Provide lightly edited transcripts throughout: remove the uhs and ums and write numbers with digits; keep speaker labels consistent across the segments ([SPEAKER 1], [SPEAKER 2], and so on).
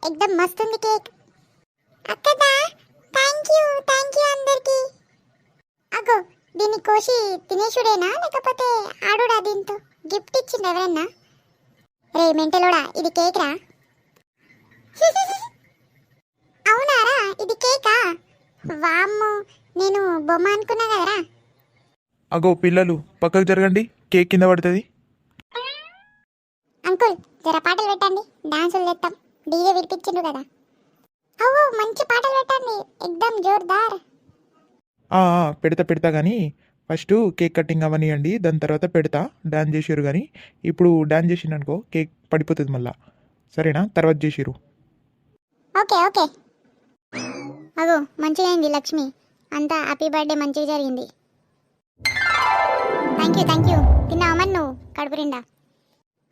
[SPEAKER 1] एकदम मस्त ఉంది కేక్ అక్కడా థాంక్యూ అందరికి అగో దీన్ని కోసి తినేషుడేనా లేకపోతే ఆడుడా దీంతో గిఫ్ట్ ఇచ్చింది ఎవరన్నా రే మెంటలోడా ఇది కేక్ రా అవునారా ఇది కేకా వామ్మో నేను బొమ్మ అనుకున్నా కదరా
[SPEAKER 2] అగో పిల్లలు పక్కకు జరగండి కేక్ కింద పడుతుంది
[SPEAKER 1] అంకుల్ జర పాటలు పెట్టండి డాన్సులు చేస్తాం డీజే వినిపించిండ్రు కదా అవ్వో మంచి పాటలు పెట్టండి ఎక్దమ్ జోర్దార్
[SPEAKER 2] పెడతా కానీ ఫస్ట్ కేక్ కటింగ్ అవనియండి దాని తర్వాత పెడతా డాన్స్ చేసిరు కానీ ఇప్పుడు డాన్స్ చేసిండు అనుకో కేక్ పడిపోతుంది మళ్ళా సరేనా తర్వాత చేసిరు
[SPEAKER 1] ఓకే ఓకే అగో మంచిగా అయింది లక్ష్మి అంతా హ్యాపీ బర్త్డే మంచిగా జరిగింది థ్యాంక్ యూ తిన్నావా మరి నువ్వు కడుపు నిండా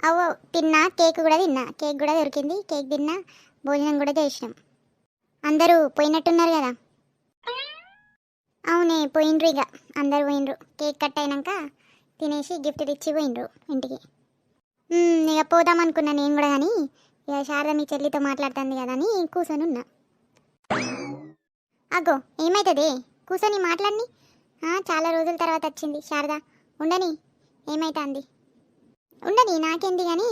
[SPEAKER 1] అవో తిన్నా కేక్ కూడా తిన్నా కేక్ కూడా దొరికింది కేక్ తిన్నా భోజనం కూడా చేసినాం అందరూ పోయినట్టున్నారు కదా అవునే పోయిండ్రు ఇక అందరు పోయిండ్రు కేక్ కట్ అయినాక తినేసి గిఫ్ట్ తెచ్చి పోయిండ్రు ఇంటికి ఇక పోదాం అనుకున్నా నేను కూడా కానీ ఇక శారద మీ చెల్లితో మాట్లాడుతుంది కదా అని కూర్చొని ఉన్నా అగో ఏమవుతుంది కూర్చొని మాట్లాడిని చాలా రోజుల తర్వాత వచ్చింది శారద ఉండని ఏమైతుంది ఉండని నాకేంది కానీ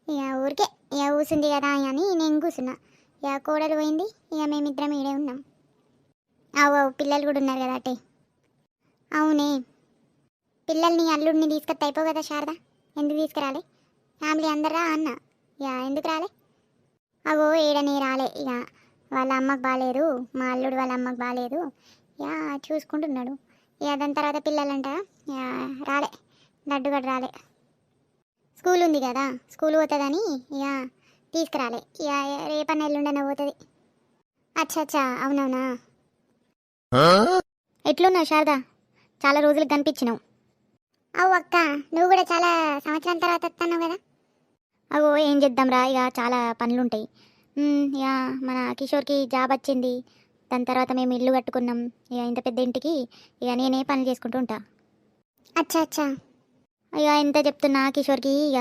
[SPEAKER 1] ఇక ఊరికే ఇక కూర్చుంది కదా అని నేను కూర్చున్నా ఇక కోడలు పోయింది ఇక మేమిద్దరం ఈడే ఉన్నాం అవు పిల్లలు కూడా ఉన్నారు కదా అటే అవునే పిల్లల్ని అల్లుడిని తీసుకొస్తే అయిపో కదా శారద ఎందుకు తీసుకురాలే ఫ్యామిలీ అందరా అన్న ఇక ఎందుకు రాలే అవో ఏడని రాలే ఇక వాళ్ళ అమ్మకు బాగాలేదు మా అల్లుడు వాళ్ళ అమ్మకు బాగాలేదు ఇక చూసుకుంటున్నాడు ఇక దాని తర్వాత పిల్లలంట ఇక రాలే లడ్డుగడ రాలే స్కూల్ ఉంది కదా స్కూల్ పోతుందని ఇక తీసుకురాలే ఇక రేపన్న ఎల్లుండనే పోతుంది అచ్చా అవునవునా ఎట్లున్నావు శారదా చాలా రోజులకు కనిపించినావు అవు అక్క నువ్వు కూడా చాలా సంవత్సరాల తర్వాత వస్తున్నావు కదా అవో ఏం చేద్దాంరా ఇక చాలా పనులు ఉంటాయి ఇక మన కిషోర్కి జాబ్ వచ్చింది దాని తర్వాత మేము ఇల్లు కట్టుకున్నాం ఇక ఇంత పెద్ద ఇంటికి ఇక నేనే పనులు చేసుకుంటూ ఉంటా అచ్చా ఇక ఎంత చెప్తున్నా కిషోర్కి ఇక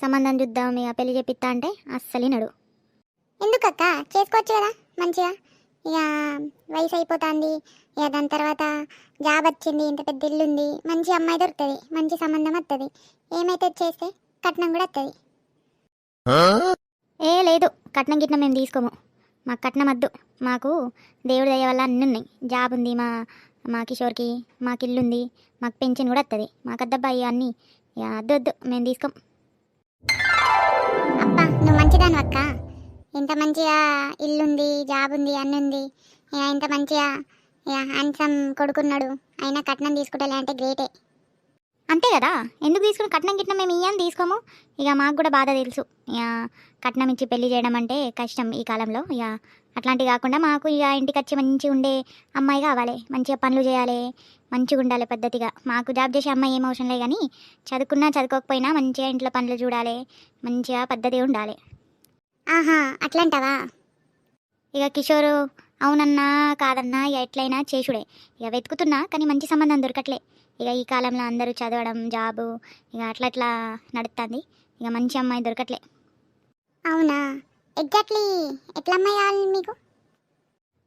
[SPEAKER 1] సంబంధం చూద్దాం ఇక పెళ్లి చేపిస్తా అంటే అస్సలు నడు ఎందుకక్క చేసుకోవచ్చు కదా మంచిగా ఇక వయసు అయిపోతుంది ఇక దాని తర్వాత జాబ్ వచ్చింది ఇంత పెద్ద ఇల్లు ఉంది మంచి అమ్మాయి దొరుకుతుంది మంచి సంబంధం వస్తుంది ఏమైతే చేస్తే కట్నం కూడా వస్తుంది లేదు కట్నం గిట్నం మేము తీసుకోము మాకు కట్నం వద్దు మాకు దేవుడి దయ వల్ల అన్నీ ఉన్నాయి జాబ్ ఉంది మా కిషోర్కి మాకు ఇల్లు ఉంది మాకు పెన్షన్ కూడా వస్తుంది మాకు అద్దబ్బా అన్నీ వద్దు మేము తీసుకోం అబ్బా నువ్వు మంచిదాను అక్క ఇంత మంచిగా ఇల్లుంది జాబ్ ఉంది అన్నీ ఉంది ఇంత మంచిగా హ్యాండ్సమ్ కొడుకున్నాడు అయినా కట్నం తీసుకుంటలే అంటే గ్రేటే అంతే కదా ఎందుకు తీసుకుని కట్నం గిట్నం మేము ఇయ్యని తీసుకోము ఇక మాకు కూడా బాధ తెలుసు ఇక కట్నం ఇచ్చి పెళ్లి చేయడం అంటే కష్టం ఈ కాలంలో ఇక అట్లాంటివి కాకుండా మాకు ఇక ఇంటికి వచ్చి మంచిగా ఉండే అమ్మాయి కావాలి మంచిగా పనులు చేయాలి మంచిగా ఉండాలి పద్ధతిగా మాకు జాబ్ చేసే అమ్మాయి ఏం అవసరం లేదు కానీ చదువుకున్నా చదువుకోకపోయినా మంచిగా ఇంట్లో పనులు చూడాలి మంచిగా పద్ధతిగా ఉండాలి ఆహా అట్లంటావా ఇక కిషోరు అవునన్నా కాదన్నా ఇక ఎట్లయినా చేసుడే ఇక వెతుకుతున్నా కానీ మంచి సంబంధం దొరకట్లే ఇక ఈ కాలంలో అందరూ చదవడం జాబు ఇక అట్లా నడుస్తుంది ఇక మంచి అమ్మాయి దొరకట్లే అవునా ఎగ్జాక్ట్లీ ఎట్లా అమ్మాయి కావాలి మీకు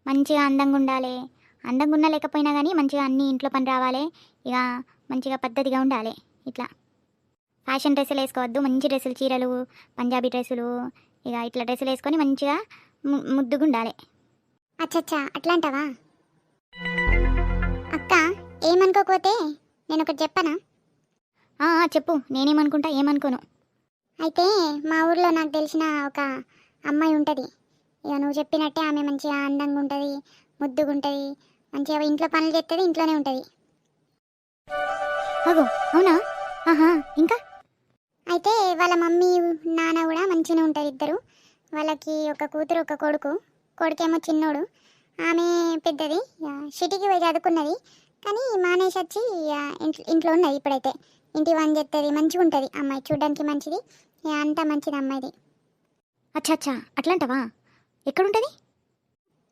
[SPEAKER 1] మంచిగా అందంగా ఉండాలి అందంగా ఉన్నా లేకపోయినా కానీ మంచిగా అన్ని ఇంట్లో పని రావాలి ఇక మంచిగా పద్ధతిగా ఉండాలి ఇట్లా ఫ్యాషన్ డ్రెస్సులు వేసుకోవద్దు మంచి డ్రెస్సులు చీరలు పంజాబీ డ్రెస్సులు ఇక ఇట్లా డ్రెస్సులు వేసుకొని మంచిగా ముద్దుగా ఉండాలి అచ్చా అట్లా అంటావా అక్క ఏమనుకోకపోతే నేను ఒకటి చెప్పనా చెప్పు నేనేమనుకుంటా ఏమనుకోను అయితే మా ఊర్లో నాకు తెలిసిన ఒక అమ్మాయి ఉంటుంది ఇక నువ్వు చెప్పినట్టే ఆమె మంచిగా అందంగా ఉంటుంది ముద్దుగా ఉంటుంది మంచిగా ఇంట్లో పనులు చేస్తుంది ఇంట్లోనే ఉంటుంది అవునా ఇంకా అయితే వాళ్ళ మమ్మీ నాన్న కూడా మంచిగానే ఉంటారు ఇద్దరు. వాళ్ళకి ఒక కూతురు ఒక కొడుకు. కొడుకేమో చిన్నోడు, ఆమె పెద్దది. సిటీకి పోయి చదువుకున్నది కానీ మానేసి వచ్చి ఇంట్లో ఉన్నది ఇప్పుడైతే. ఇంటి పని చేస్తుంది, మంచిగా ఉంటుంది అమ్మాయి, చూడడానికి మంచిది. అంతా మంచిది అమ్మాయిది.
[SPEAKER 3] అచ్చా అచ్చా, అట్లాంటవా? ఎక్కడుంటుంది?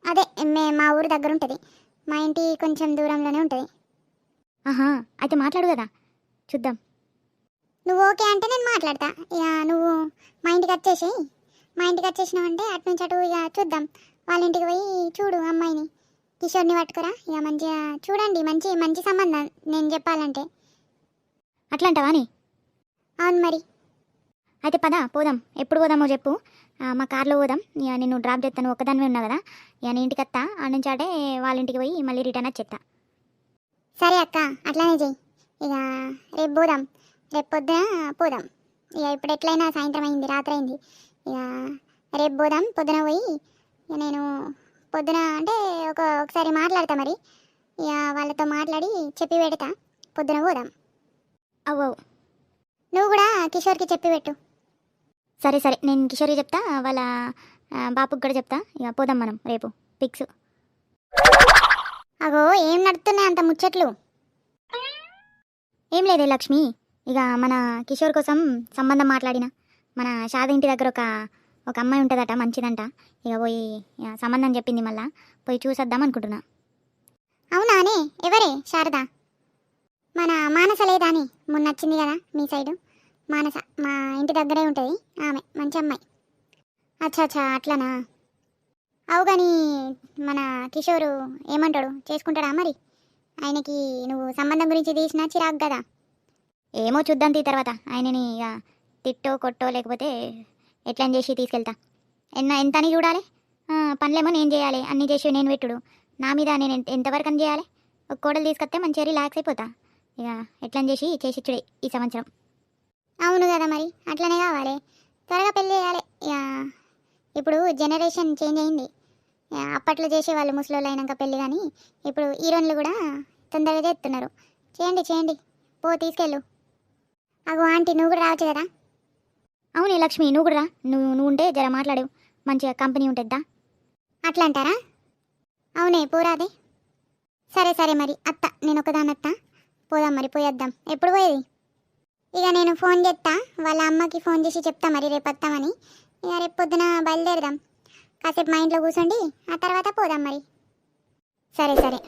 [SPEAKER 1] అదే మా ఊరు దగ్గర ఉంటుంది, మా ఇంటి కొంచెం దూరంలోనే ఉంటుంది.
[SPEAKER 3] ఆహా, అయితే మాట్లాడు కదా, చూద్దాం.
[SPEAKER 1] నువ్వు ఓకే అంటే నేను మాట్లాడతా. ఇక నువ్వు మా ఇంటికి వచ్చేసి, మా ఇంటికి వచ్చేసినావు అంటే అటు నుంచి అటు ఇక చూద్దాం. వాళ్ళ ఇంటికి పోయి చూడు అమ్మాయిని, కిషోర్ని పట్టుకురా. ఇక మంచిగా చూడండి, మంచి మంచి సంబంధం నేను చెప్పాలంటే.
[SPEAKER 3] అట్లాంటవా అని?
[SPEAKER 1] అవును మరి.
[SPEAKER 3] అయితే పద పోదాం. ఎప్పుడు పోదామో చెప్పు, మా కార్లో పోదాం. ఇక నిన్ను డ్రాప్ చేస్తాను, ఒక్కదానివే ఉన్నావు కదా. ఇక నీ ఇంటికి వస్తా, ఆ నుంచి ఆడే వాళ్ళ ఇంటికి పోయి మళ్ళీ రిటర్న్ వచ్చేస్తా.
[SPEAKER 1] సరే అక్క, అట్లానే చెయ్యి. ఇక రేపు పోదాం, రేపు పొద్దున పోదాం. ఇక ఇప్పుడు ఎట్లయినా సాయంత్రం అయింది, రాత్రి అయింది. ఇక రేపు పోదాం, పొద్దున పోయి ఇక నేను పొద్దున అంటే ఒకసారి మాట్లాడతా మరి. ఇక వాళ్ళతో మాట్లాడి చెప్పి పెడతా, పొద్దున పోదాం.
[SPEAKER 3] అవ్వ,
[SPEAKER 1] నువ్వు కూడా కిషోర్కి చెప్పి పెట్టు.
[SPEAKER 3] సరే సరే, నేను కిషోర్కి చెప్తా, వాళ్ళ బాపుకి కూడా చెప్తా. ఇక పోదాం మనం రేపు, ఫిక్స్.
[SPEAKER 1] అగో ఏం నడుతున్నాయి అంత ముచ్చట్లు?
[SPEAKER 3] ఏం లేదే లక్ష్మి, ఇక మన కిషోర్ కోసం సంబంధం మాట్లాడిన. మన షాద ఇంటి దగ్గర ఒక అమ్మాయి ఉంటుందట, మంచిదంట. ఇక పోయి సంబంధం చెప్పింది, మళ్ళా పోయి చూసొద్దాం అనుకుంటున్నా.
[SPEAKER 1] అవునానే? ఎవరే? శారద? మన మానస లేదా అని మొన్న వచ్చింది కదా మీ సైడు? మానస మా ఇంటి దగ్గరే ఉంటుంది ఆమె, మంచి అమ్మాయి. అచ్చా అచ్చా, అట్లనా? అవు కానీ మన కిషోరు ఏమంటాడు, చేసుకుంటాడా మరి? ఆయనకి నువ్వు సంబంధం గురించి తీసినా చిరాకు కదా.
[SPEAKER 3] ఏమో చూద్దాం తీ తర్వాత. ఆయనని ఇక తిట్టో కొట్టో లేకపోతే ఎట్లా చేసి తీసుకెళ్తా. ఎంత అని చూడాలి. పనులేమో నేను చేయాలి, అన్నీ చేసి నేను పెట్టుడు. నా మీద నేను ఎంతవరకు అని చేయాలి? ఒక కోడలు తీసుకొస్తే మంచిగా రిలాక్స్ అయిపోతా. ఇక ఎట్లా చేసి ఇచ్చుడే ఈ సంవత్సరం.
[SPEAKER 1] అవును కదా మరి, అట్లనే కావాలి. త్వరగా పెళ్ళి చేయాలి. ఇక ఇప్పుడు జనరేషన్ చేంజ్ అయింది. అప్పట్లో చేసేవాళ్ళు ముసలోళ్ళు అయినాక పెళ్ళి, కానీ ఇప్పుడు హీరోయిన్లు కూడా తొందరగా చేస్తున్నారు. చేయండి చేయండి, పో తీసుకెళ్ళు. అగో ఆంటీ, నువ్వు కూడా రావచ్చు కదా.
[SPEAKER 3] అవునే లక్ష్మి, నువ్వు కూడా రా. నువ్వు ఉంటే జర మాట్లాడు, మంచిగా కంపెనీ ఉంటుందా.
[SPEAKER 1] అట్లా అంటారా? అవునే, పోరాదే. సరే సరే మరి అత్త, నేను ఒకదాని అత్త. పోదాం మరి, పోయేద్దాం. ఎప్పుడు పోయేది? ఇక నేను ఫోన్ చేస్తా, వాళ్ళ అమ్మకి ఫోన్ చేసి చెప్తా మరి రేపు వస్తామని. ఇక రేపు పొద్దున బయలుదేరదాం. కాసేపు మా ఇంట్లో కూర్చోండి, ఆ తర్వాత పోదాం మరి. సరే సరే.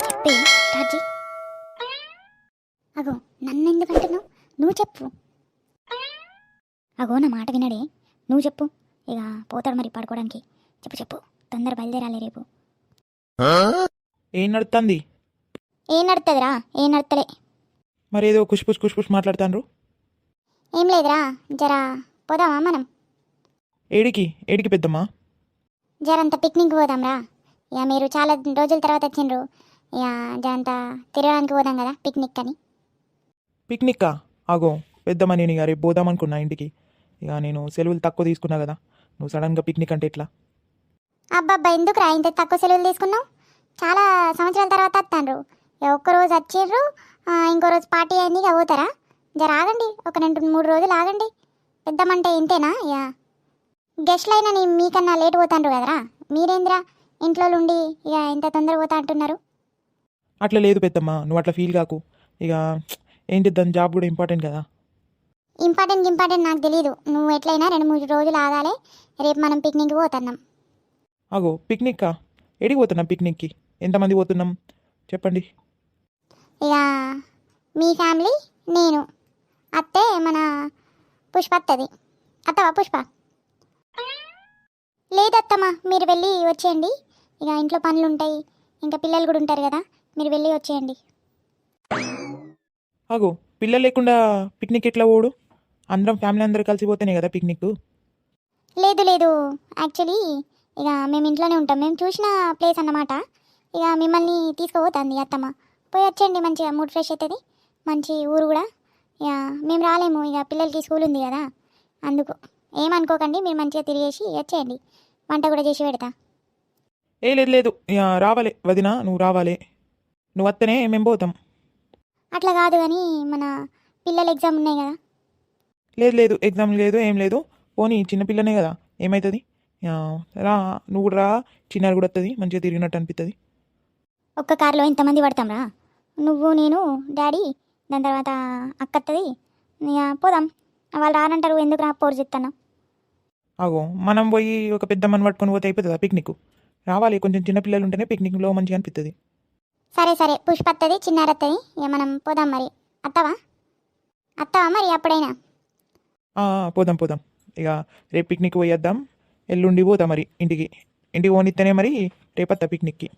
[SPEAKER 3] చెప్పే స్టార్ట్ చేయి. అగో నన్ను ఎందుకు అంటున్నావు? నువ్వు చెప్పు. అగో నా మాట వినడే, నువ్వు చెప్పు. ఇక పోతాడు మరి పడుకోవడానికి. చెప్పు తొందర బయలుదేరాలి రేపు.
[SPEAKER 2] ఏం నడుతుంది?
[SPEAKER 3] ఏం నడుతుందిరా? ఏం నడుతలే.
[SPEAKER 2] మరి ఏదో కుష్పుష్ మాట్లాడుతాండ్రు.
[SPEAKER 1] ఏం లేదురా, జరా పోదామా మనం?
[SPEAKER 2] ఏడికి పెద్దమ్మా?
[SPEAKER 1] జరంత పిక్నిక్ పోదాంరా. ఇక మీరు చాలా రోజుల తర్వాత వచ్చిండ్రు, ఇక జరంతా తిరగడానికి పోదాం కదా పిక్నిక్ అని.
[SPEAKER 2] పిక్నిక్కా? ఆగో పెద్దమ్మ, నేను ఇక రేపు పోదాం అనుకున్నా ఇంటికి. ఇక నేను సెలవులు తక్కువ తీసుకున్నా కదా, నువ్వు సడన్గా పిక్నిక్ అంటే ఎట్లా?
[SPEAKER 1] అబ్బాబ్బా, ఎందుకురా ఇంత తక్కువ సెలవులు తీసుకున్నావు? చాలా సంవత్సరాల తర్వాత వస్తాండ్రు. ఒక్కరోజు వచ్చిర్రు, ఇంకో రోజు పార్టీ అయింది, ఇక పోతారా? జర ఆగండి, ఒక 2-3 రోజులు ఆగండి. పెద్దమంటే ఇంతేనా? ఇక గెస్ట్లు అయినా మీకన్నా లేట్ పోతాండ్రు కదరా. మీరేంద్రా ఇంట్లో ఉండి ఇక ఇంత తొందర పోతా అంటున్నారు?
[SPEAKER 2] అట్లా లేదు పెద్దమ్మ, నువ్వు అట్లా ఫీల్ కాకు. ఇక ఏంటి, దాని జాబ్ కూడా ఇంపార్టెంట్ కదా.
[SPEAKER 1] ఇంపార్టెంట్ నాకు తెలీదు. నువ్వు ఎట్లయినా 2-3 రోజులు ఆగాలి. రేపు మనం పిక్నిక్ పోతున్నాం.
[SPEAKER 2] అగో పిక్నిక్కా? ఎడికి పోతున్నాం పిక్నిక్కి? ఎంతమంది పోతున్నాం చెప్పండి.
[SPEAKER 1] ఇక మీ ఫ్యామిలీ, నేను, అత్తే, మన పుష్ప అత్తది. అత్తవా పుష్ప? లేదత్తమ్మా, మీరు వెళ్ళి వచ్చేయండి. ఇక ఇంట్లో పనులు ఉంటాయి, ఇంకా పిల్లలు కూడా ఉంటారు కదా, మీరు వెళ్ళి వచ్చేయండి.
[SPEAKER 2] అగో పిల్లలు లేకుండా పిక్నిక్ ఎట్లా పోడు? అందరం ఫ్యామిలీ అందరూ కలిసిపోతేనే కదా పిక్నిక్.
[SPEAKER 1] లేదు యాక్చువల్లీ ఇక మేము ఇంట్లోనే ఉంటాం, మేము చూసిన ప్లేస్ అన్నమాట. ఇక మిమ్మల్ని తీసుకుపోతుంది అత్తమ్మ. పోయి వచ్చేయండి, మంచిగా మూడ్ ఫ్రెష్ అవుతుంది, మంచి ఊరు కూడా. ఇక మేము రాలేము, ఇక పిల్లలకి స్కూల్ ఉంది కదా, అందుకు ఏమనుకోకండి. మీరు మంచిగా తిరిగేసి వచ్చేయండి, వంట కూడా చేసి పెడతా.
[SPEAKER 2] లేదు ఇక రావాలి వదిన, నువ్వు రావాలి. నువ్వు వస్తేనే మేము పోతాం.
[SPEAKER 1] అట్లా కాదు కానీ మన పిల్లల ఎగ్జామ్ ఉన్నాయి కదా,
[SPEAKER 2] లేదు లేదు ఎగ్జామ్ లేదు ఏం లేదు, పోనీ చిన్నపిల్లనే కదా ఏమవుతుంది, రా నువ్వు కూడా రా, చిన్నారు కూడా వస్తుంది, మంచిగా తిరిగినట్టు అనిపిస్తుంది.
[SPEAKER 3] ఒక్క కారులో ఇంతమంది పడతాం రా, నువ్వు నేను డాడీ, దాని తర్వాత అక్క వస్తుంది, ఇక పోదాం. వాళ్ళు రానంటారు, ఎందుకు రా పోరు చెప్తాను.
[SPEAKER 2] అగో మనం పోయి ఒక పెద్ద మన పట్టుకొని పోతే అయిపోతుందా పిక్నిక్? రావాలి, కొంచెం చిన్నపిల్లలు ఉంటేనే పిక్నిక్లో మంచిగా అనిపిస్తుంది.
[SPEAKER 3] సరే సరే, పుష్ప వస్తుంది, చిన్నారి వస్తుంది, ఇక మనం పోదాం. మరి అత్తవా మరి అప్పుడైనా?
[SPEAKER 2] పోదాం పోదాం, ఇక రేపు పిక్నిక్ పోయేద్దాం, ఎల్లుండి పోతాం మరి ఇంటికి పోనిస్తేనే మరి రేపత్తా పిక్నిక్కి.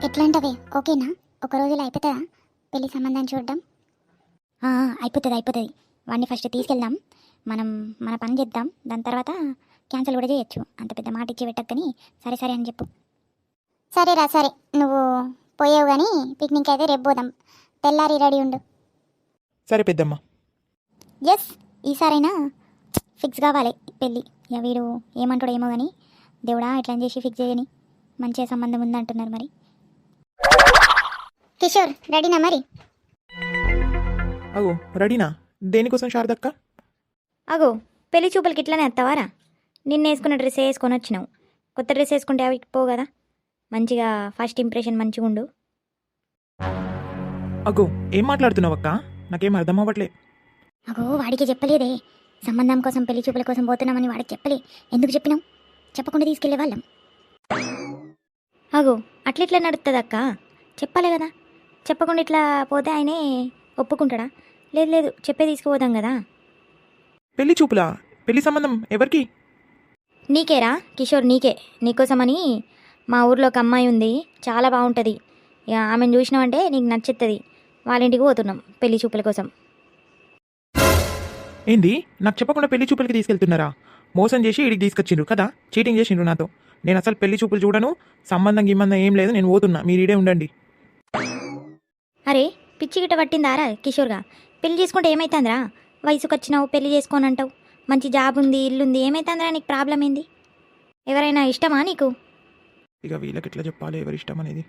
[SPEAKER 1] ఎట్లా అంటవే, ఓకేనా? ఒక రోజులో అయిపోతుందా పెళ్లి సంబంధం చూడడం?
[SPEAKER 3] అయిపోతుంది. వాడిని ఫస్ట్ తీసుకెళ్దాం, మనం మన పని చేద్దాం, దాని తర్వాత క్యాన్సిల్ కూడా చేయొచ్చు. అంత పెద్ద మాట ఇచ్చి పెట్టక్కని సరే సరే అని చెప్పు.
[SPEAKER 1] సరేరా సరే, నువ్వు పోయావు కానీ పిక్నిక్ అయితే రేపు పోదాం, తెల్లారి రెడీ ఉండు.
[SPEAKER 2] సరే పెద్దమ్మ.
[SPEAKER 3] ఎస్, ఈసారైనా ఫిక్స్ కావాలి పెళ్ళి. ఇక వీడు ఏమంటాడో ఏమో కానీ దేవుడా ఎట్లా చేసి ఫిక్స్ చేయని, మంచిగా సంబంధం ఉందంటున్నారు. మరి
[SPEAKER 1] కిషోర్ రెడీనా మరి?
[SPEAKER 2] అగో రెడీనా? దేనికోసం శారదక్క?
[SPEAKER 3] అగో పెళ్లి చూపులకి ఇట్లానే వస్తావారా? నిన్న వేసుకున్న డ్రెస్ వేసుకొని వచ్చినావు, కొత్త డ్రెస్ వేసుకుంటే అవి పో కదా, మంచిగా ఫస్ట్ ఇంప్రెషన్ మంచిగా ఉండు.
[SPEAKER 2] అగో ఏం మాట్లాడుతున్నావు అక్క? నాకేం అర్థం అవ్వట్లే.
[SPEAKER 3] అగో వాడికి చెప్పలేదే, సంబంధం కోసం పెళ్లి చూపుల కోసం పోతున్నామని వాడికి చెప్పలే. ఎందుకు చెప్పినావు? చెప్పకుండా తీసుకెళ్లే వాళ్ళం. అగో అట్లా నడుస్తుంది అక్క, చెప్పాలి కదా. చెప్పకుండా ఇట్లా పోతే ఆయనే ఒప్పుకుంటాడా? లేదు చెప్పే తీసుకుపోదాం కదా.
[SPEAKER 2] పెళ్లి చూపులా? పెళ్లి సంబంధం ఎవరికి?
[SPEAKER 3] నీకేరా కిషోర్, నీకోసమని మా ఊర్లో ఒక అమ్మాయి ఉంది, చాలా బాగుంటుంది. ఇక ఆమెను చూసినావంటే నీకు నచ్చుతుంది. వాళ్ళ ఇంటికి పోతున్నాం పెళ్లి చూపుల కోసం.
[SPEAKER 2] ఏంది, నాకు చెప్పకుండా పెళ్లి చూపులకి తీసుకెళ్తున్నారా? మోసం చేసి ఇడికి తీసుకొచ్చిండ్రు కదా, చీటింగ్ చేసిండ్రు నాతో. నేను అసలు పెళ్లి చూపులు చూడను, సంబంధం గిమ్మందం ఏం లేదు, నేను పోతున్నా, మీరు ఈడే ఉండండి.
[SPEAKER 3] అరే పిచ్చి గిట్ట పట్టిందారా కిషోర్గా? పెళ్లి చేసుకుంటే ఏమైతుందిరా? వయసుకు వచ్చినావు, పెళ్లి చేసుకోని అంటావు, మంచి జాబ్ ఉంది, ఇల్లుంది, ఏమైతుందిరా? నీకు ప్రాబ్లం ఏంది? ఎవరైనా ఇష్టమా నీకు?
[SPEAKER 2] ఇక వీళ్ళకి ఎట్లా చెప్పాలి ఎవరి ఇష్టం అనేది?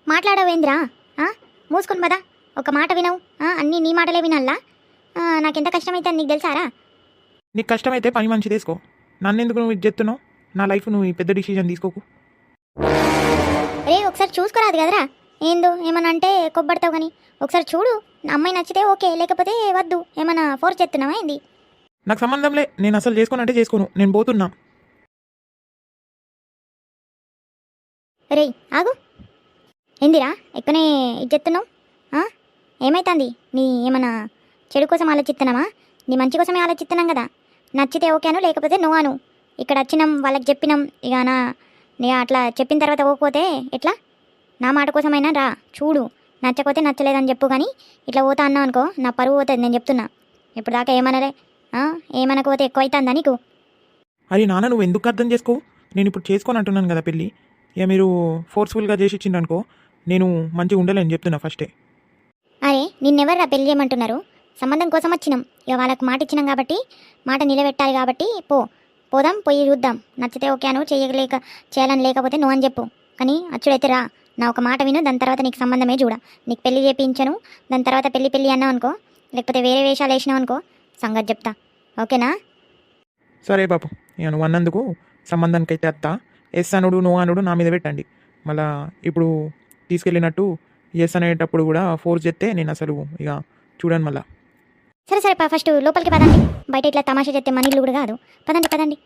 [SPEAKER 3] మాట్లాడవేంద్రా? మూసుకొని పదా, ఒక మాట వినవు, అన్నీ నీ మాటలే వినాలా? నాకెంత కష్టమైతే నీకు తెలుసారా?
[SPEAKER 2] నీకు కష్టమైతే పని మంచి తీసుకో, నన్నెందుకు నువ్వు ఇది చెప్తున్నావు? నా లైఫ్ నువ్వు ఈ పెద్ద డిసిజన్ తీసుకోకు.
[SPEAKER 3] రే ఒకసారి చూసుకోరాదు కదరా, ఏందో ఏమన్నా అంటే కొబ్బడతావు కానీ ఒకసారి చూడు. అమ్మాయి నచ్చితే ఓకే, లేకపోతే వద్దు. ఏమన్నా ఫోర్స్ చేస్తున్నావా ఏంది?
[SPEAKER 2] నాకు సంబంధంలే, నేను అసలు చేసుకోనంటే చేసుకోను, నేను పోతున్నా.
[SPEAKER 3] రే ఆగు, ఏందిరా ఎక్కువనే ఇది చెప్తున్నావు? ఏమైతుంది? నీ ఏమన్నా చెడు కోసం ఆలోచిస్తున్నావా? నీ మంచి కోసమే ఆలోచిస్తున్నాం కదా. నచ్చితే ఓకేను, లేకపోతే నువ్వాను. ఇక్కడ వచ్చినాం, వాళ్ళకి చెప్పినాం, ఇక నీ అట్లా చెప్పిన తర్వాత పోకపోతే ఎట్లా? నా మాట కోసమైనా రా, చూడు, నచ్చకపోతే నచ్చలేదని చెప్పు. కానీ ఇట్లా పోతా అన్నావు అనుకో, నా పరువు పోతుంది, నేను చెప్తున్నా. ఇప్పుడు దాకా ఏమనలే, ఏమనకపోతే ఎక్కువ అవుతుందా నీకు?
[SPEAKER 2] అరే నాన్న, నువ్వు ఎందుకు అర్థం చేసుకోవు? నేను ఇప్పుడు చేసుకొని అంటున్నాను కదా పెళ్ళి. ఇక మీరు ఫోర్స్ఫుల్గా చేసి ఇచ్చిండ్రనుకో, నేను మంచిగా ఉండలేని చెప్తున్నా ఫస్టే.
[SPEAKER 3] అరే నిన్నెవర్రా పెళ్లి చేయమంటున్నారు? సంబంధం కోసం వచ్చినాం, ఇక వాళ్ళకు మాట ఇచ్చినాం కాబట్టి మాట నిలబెట్టాలి కాబట్టి పోదాం, పోయి చూద్దాం. నచ్చితే ఓకే అను, చేయాలని లేకపోతే నువ్వు అని చెప్పు. కానీ అచ్చుడైతే రా, నా ఒక మాట విను, దాని తర్వాత నీకు సంబంధమే చూడ. నీకు పెళ్లి చేయించను, దాని తర్వాత పెళ్లి అన్నావు అనుకో, లేకపోతే వేరే వేషాలు వేసినావు అనుకో, సంగతి చెప్తా. ఓకేనా?
[SPEAKER 2] సరే బాబు, ఇక నువ్వు అన్నందుకు సంబంధానికి అయితే అత్త. ఎస్ అనుడు నో అనుడు నా మీద పెట్టండి. మళ్ళా ఇప్పుడు తీసుకెళ్ళినట్టు ఎస్ అనేటప్పుడు కూడా ఫోర్స్ చేస్తే నేను అసలు ఇక చూడండి మళ్ళా.
[SPEAKER 3] సరే ఫస్ట్ లోపలికి పదండి, బయట ఇట్లా తమాషా చేస్తే మన ఇల్లు కూడా కాదు. పదండి.